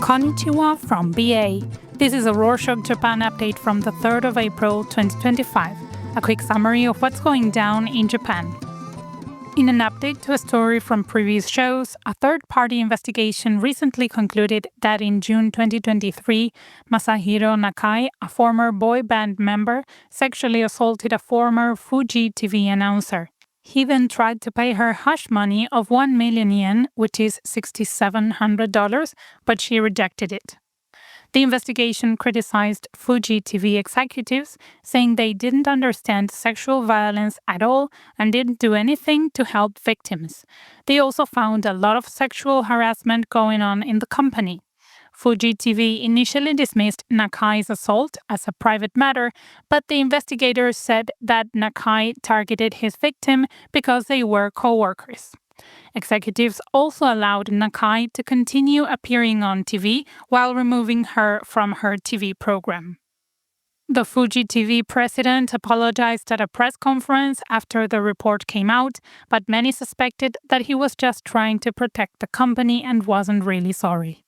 Konnichiwa from BA. This is a Rorschach Japan update from the 3rd of April 2025. A quick summary of what's going down in Japan. In an update to a story from previous shows, a third-party investigation recently concluded that in June 2023, Masahiro Nakai, a former boy band member, sexually assaulted a former Fuji TV announcer. He then tried to pay her hush money of 1 million yen, which is $6,700, but she rejected it. The investigation criticized Fuji TV executives, saying they didn't understand sexual violence at all and didn't do anything to help victims. They also found a lot of sexual harassment going on in the company. Fuji TV initially dismissed Nakai's assault as a private matter, but the investigators said that Nakai targeted his victim because they were co-workers. Executives also allowed Nakai to continue appearing on TV while removing her from her TV program. The Fuji TV president apologized at a press conference after the report came out, but many suspected that he was just trying to protect the company and wasn't really sorry.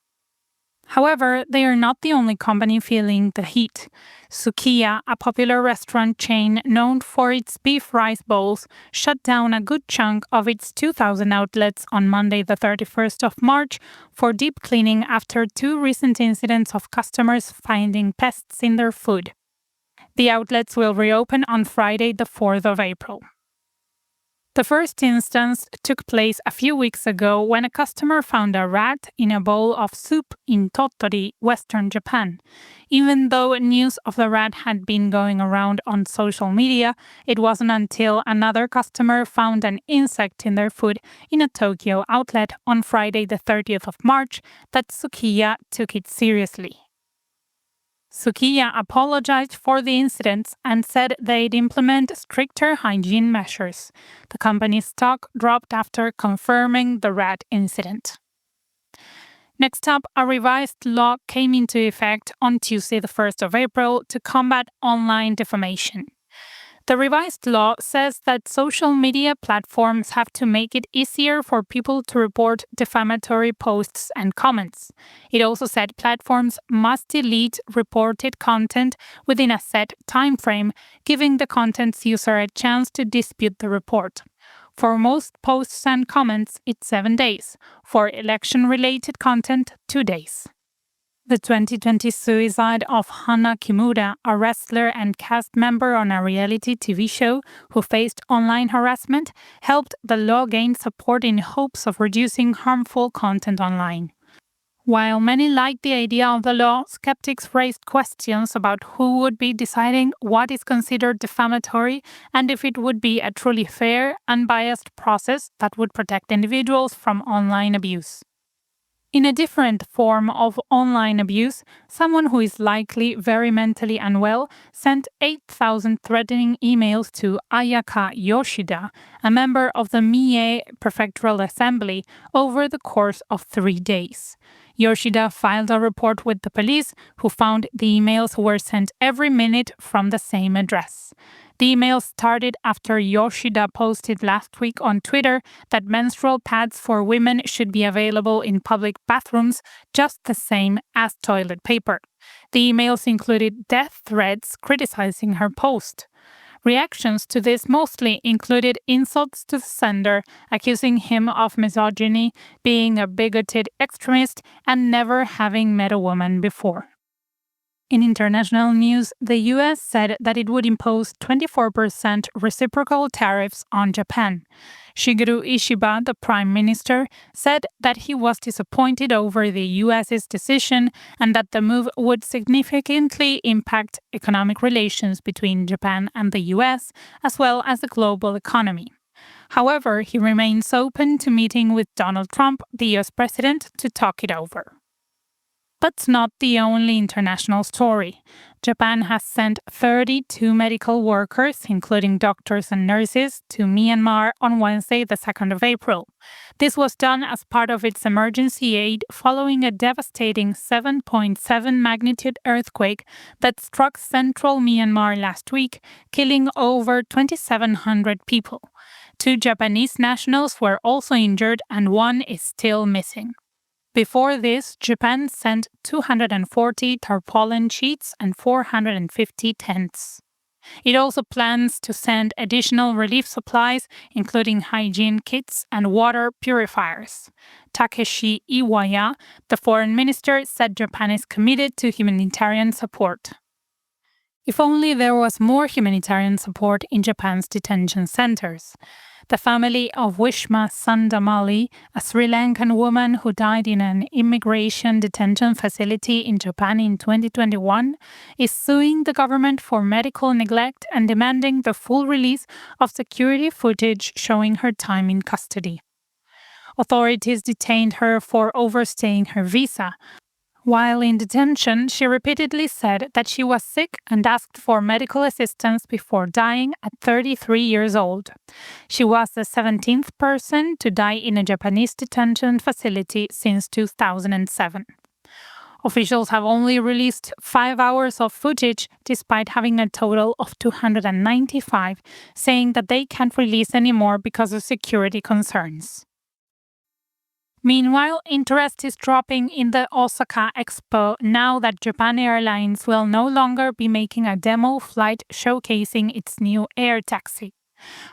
However, they are not the only company feeling the heat. Sukiya, a popular restaurant chain known for its beef rice bowls, shut down a good chunk of its 2,000 outlets on Monday the 31st of March for deep cleaning after two recent incidents of customers finding pests in their food. The outlets will reopen on Friday the 4th of April. The first instance took place a few weeks ago when a customer found a rat in a bowl of soup in Tottori, western Japan. Even though news of the rat had been going around on social media, it wasn't until another customer found an insect in their food in a Tokyo outlet on Friday the 30th of March that Sukiya took it seriously. Sukiya apologized for the incidents and said they'd implement stricter hygiene measures. The company's stock dropped after confirming the rat incident. Next up, a revised law came into effect on Tuesday the 1st of April to combat online defamation. The revised law says that social media platforms have to make it easier for people to report defamatory posts and comments. It also said platforms must delete reported content within a set time frame, giving the content's user a chance to dispute the report. For most posts and comments, it's 7 days. For election-related content, 2 days. The 2020 suicide of Hana Kimura, a wrestler and cast member on a reality TV show who faced online harassment, helped the law gain support in hopes of reducing harmful content online. While many liked the idea of the law, skeptics raised questions about who would be deciding what is considered defamatory and if it would be a truly fair, unbiased process that would protect individuals from online abuse. In a different form of online abuse, someone who is likely very mentally unwell sent 8,000 threatening emails to Ayaka Yoshida, a member of the Mie Prefectural Assembly, over the course of 3 days. Yoshida filed a report with the police, who found the emails were sent every minute from the same address. The email started after Yoshida posted last week on Twitter that menstrual pads for women should be available in public bathrooms just the same as toilet paper. The emails included death threats criticizing her post. Reactions to this mostly included insults to the sender, accusing him of misogyny, being a bigoted extremist, and never having met a woman before. In international news, the US said that it would impose 24% reciprocal tariffs on Japan. Shigeru Ishiba, the prime minister, said that he was disappointed over the US's decision and that the move would significantly impact economic relations between Japan and the US, as well as the global economy. However, he remains open to meeting with Donald Trump, the US president, to talk it over. But it's not the only international story. Japan has sent 32 medical workers, including doctors and nurses, to Myanmar on Wednesday, the 2nd of April. This was done as part of its emergency aid following a devastating 7.7 magnitude earthquake that struck central Myanmar last week, killing over 2,700 people. 2 Japanese nationals were also injured and 1 is still missing. Before this, Japan sent 240 tarpaulin sheets and 450 tents. It also plans to send additional relief supplies, including hygiene kits and water purifiers. Takeshi Iwaya, the foreign minister, said Japan is committed to humanitarian support. If only there was more humanitarian support in Japan's detention centers. The family of Wishma Sandamali, a Sri Lankan woman who died in an immigration detention facility in Japan in 2021, is suing the government for medical neglect and demanding the full release of security footage showing her time in custody. Authorities detained her for overstaying her visa. While in detention, she repeatedly said that she was sick and asked for medical assistance before dying at 33 years old. She was the 17th person to die in a Japanese detention facility since 2007. Officials have only released 5 hours of footage, despite having a total of 295, saying that they can't release any more because of security concerns. Meanwhile, interest is dropping in the Osaka Expo now that Japan Airlines will no longer be making a demo flight showcasing its new air taxi.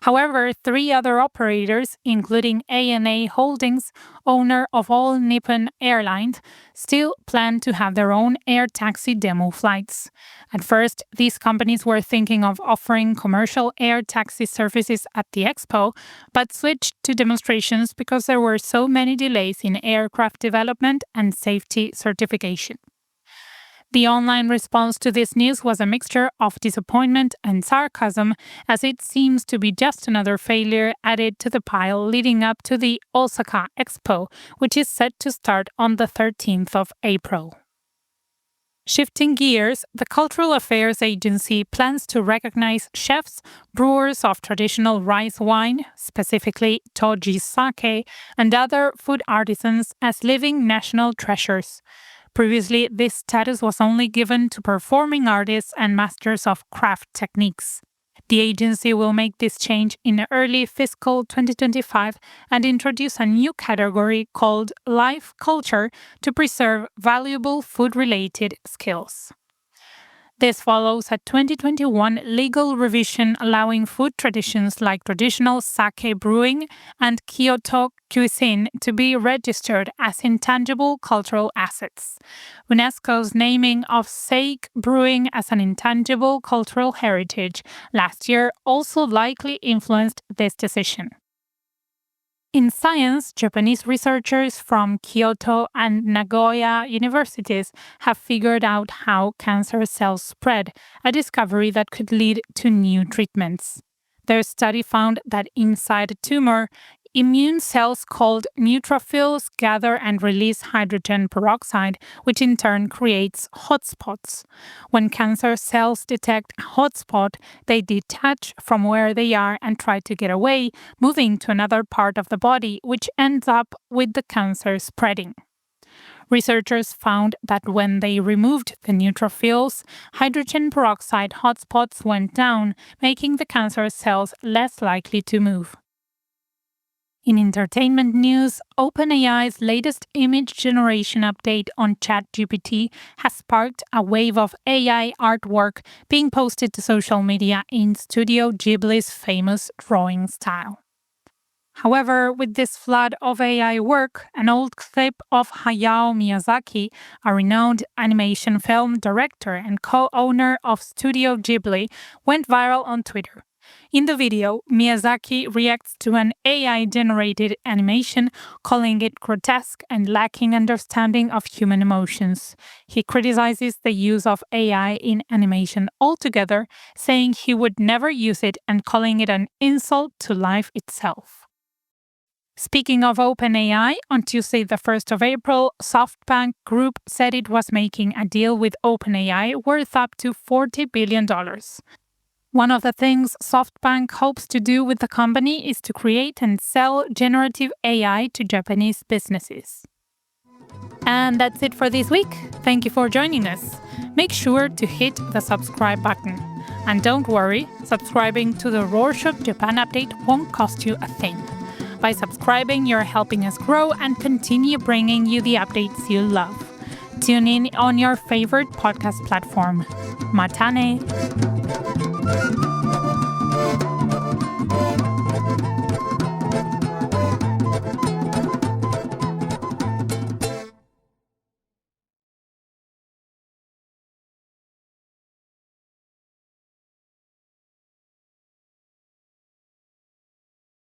However, 3 other operators, including ANA Holdings, owner of all Nippon Airlines, still plan to have their own air taxi demo flights. At first, these companies were thinking of offering commercial air taxi services at the expo, but switched to demonstrations because there were so many delays in aircraft development and safety certification. The online response to this news was a mixture of disappointment and sarcasm, as it seems to be just another failure added to the pile leading up to the Osaka Expo, which is set to start on the 13th of April. Shifting gears, the Cultural Affairs Agency plans to recognize chefs, brewers of traditional rice wine, specifically Toji sake, and other food artisans as living national treasures. Previously, this status was only given to performing artists and masters of craft techniques. The agency will make this change in early fiscal 2025 and introduce a new category called Life Culture to preserve valuable food-related skills. This follows a 2021 legal revision allowing food traditions like traditional sake brewing and Kyoto cuisine to be registered as intangible cultural assets. UNESCO's naming of sake brewing as an intangible cultural heritage last year also likely influenced this decision. In science, Japanese researchers from Kyoto and Nagoya universities have figured out how cancer cells spread, a discovery that could lead to new treatments. Their study found that inside a tumor, immune cells called neutrophils gather and release hydrogen peroxide, which in turn creates hotspots. When cancer cells detect a hotspot, they detach from where they are and try to get away, moving to another part of the body, which ends up with the cancer spreading. Researchers found that when they removed the neutrophils, hydrogen peroxide hotspots went down, making the cancer cells less likely to move. In entertainment news, OpenAI's latest image generation update on ChatGPT has sparked a wave of AI artwork being posted to social media in Studio Ghibli's famous drawing style. However, with this flood of AI work, an old clip of Hayao Miyazaki, a renowned animation film director and co-owner of Studio Ghibli, went viral on Twitter. In the video, Miyazaki reacts to an AI-generated animation, calling it grotesque and lacking understanding of human emotions. He criticizes the use of AI in animation altogether, saying he would never use it and calling it an insult to life itself. Speaking of OpenAI, on Tuesday the 1st of April, SoftBank Group said it was making a deal with OpenAI worth up to $40 billion. One of the things SoftBank hopes to do with the company is to create and sell generative AI to Japanese businesses. And that's it for this week. Thank you for joining us. Make sure to hit the subscribe button. And don't worry, subscribing to the Rorschach Japan Update won't cost you a thing. By subscribing, you're helping us grow and continue bringing you the updates you love. Tune in on your favorite podcast platform. Matane!